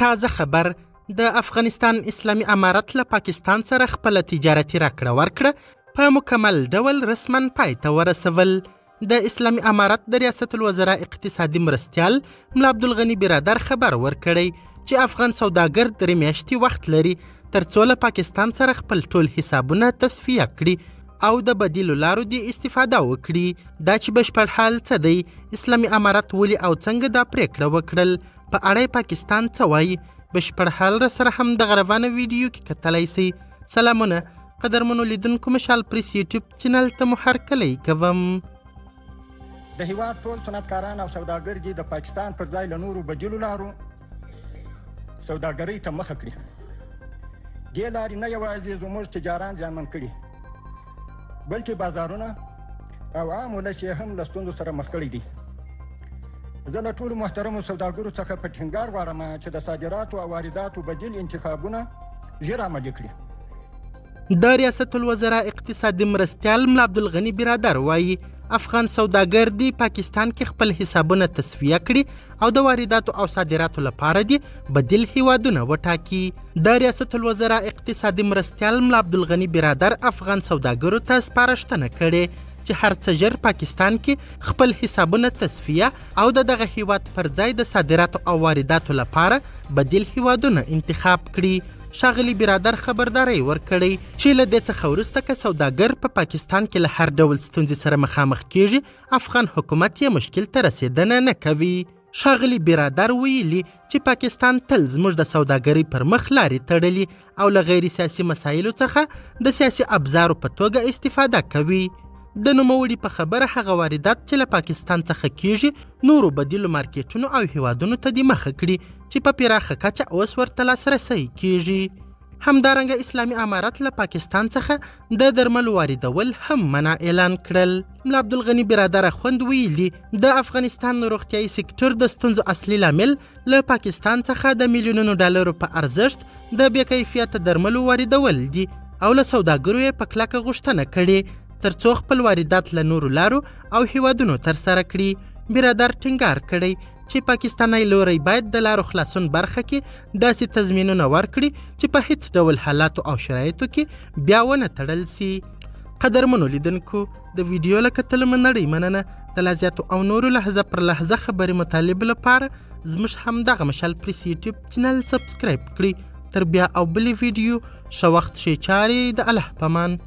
تازه خبر د افغانستان اسلامي امارت له پاکستان سره خپل تجارتي راکړه ورکړه په مکمل ډول رسما پای ته ورسول. د اسلامي امارت د ریاست الوزرا اقتصادي مرستیال ملا عبدالغني برادر خبر ورکړی چې افغان سوداګر 3 میاشتې وخت لري ترڅو له پاکستان سره خپل ټول حسابونه تصفیه کړي او د بدیلو لارو د استفاده وکړي. دا چې بشپړ حال څه دی، اسلامي امارت ولې او څنګه دا پریکړه وکړل، په اړه پاکستان څه وایي، بشپړ حال را سره هم د غربانه ویډیو کې کتلی سئ. سلامونه قدرمنو لیدونکو، مشال پریس یوټیوب چینل ته مو هرکلی کوم. د هیواد ټول صنعتکاران او سوداګر دي د پاکستان پر ځای له نورو بدیلو لارو سوداګرۍ ته مخه کړي. دې لارې نه یوازې زموږ تجاران زیانمن کړي، بلکې بازارونه او عام ولس یې هم له ستونزو سره مخ کړي دي. زه له ټولو محترمو سوداګرو څخه په ټینګار غواړم چې د صادراتو او وارداتو بدیل انتخابونه ژر عملي کړي. د ریاست الوزرا اقتصادي مرستیال ملا عبدالغني برادر وایي افغان سوداګر دی پاکستان کې خپل حسابونه تصفیه کړي او د وارداتو او صادراتو لپاره دی بدیل هیوادونه وټاکي. د ریاست الوزرا اقتصادي مرستیال ملا عبدالغني برادر افغان سوداګرو ته سپارښتنه کړې چې هر څه ژر پاکستان کې خپل حسابونه تصفیه او دغه هیواد پر ځای د صادراتو او وارداتو لپاره بدیل هیوادونه انتخاب کړي. ښاغلي برادر خبرداری ورکړی چې له دې څخه وروسته که سوداګر په پاکستان کې له هر ډول ستونزې سره مخامخ کیږي، افغان حکومت یې مشکل ته رسیدنه نه کوي. ښاغلي برادر ویلي چې پاکستان تل زموږ د سوداګرۍ پر مخ لارې تړلي او له غیر سیاسي مسایلو څخه د سیاسي ابزارو په توګه استفاده کوي. د نوموړي په خبره هغه واردات چې له پاکستان څخه کیږي نورو بدیلو مارکیټونو او هیوادونو ته دې مخه کړي چې په پراخه کچه اوس ورته لاسرسی کیږي. همدارنګه اسلامي امارت له پاکستان څخه د درملو واردول هم منع اعلان کړل. ملا عبدالغني برادر خوند ویلي د افغانستان روغتیايي سکتور د ستونزو اصلي لامل له پاکستان څخه د میلیونونو ډالرو په ارزښت د بې کیفیته درملو واردول دي او له سوداګرو یې په کلکه غوښتنه کړې ترڅو خپل واردات له نورو لارو او هیوادونو ترسره کړي. برادر ټینګار کړی چې پاکستاني لوري باید د لارو خلاصون برخه کې داسې تضمینونه ورکړي چې په هیڅ ډول حالاتو او شرایطو کې بیا ونه تړل سي. قدرمنو لیدونکو، د ویډیو له کتلو مننه مننه. د لا زیاتو او نورو لحظه پر لحظه خبرې مطالب لپاره زموږ همدغه مشال پریس یوټیوب چینل سبسکرایب کړئ. تر بیا او بلې ویډیو ښه وخت ښې چارې د الله پامان.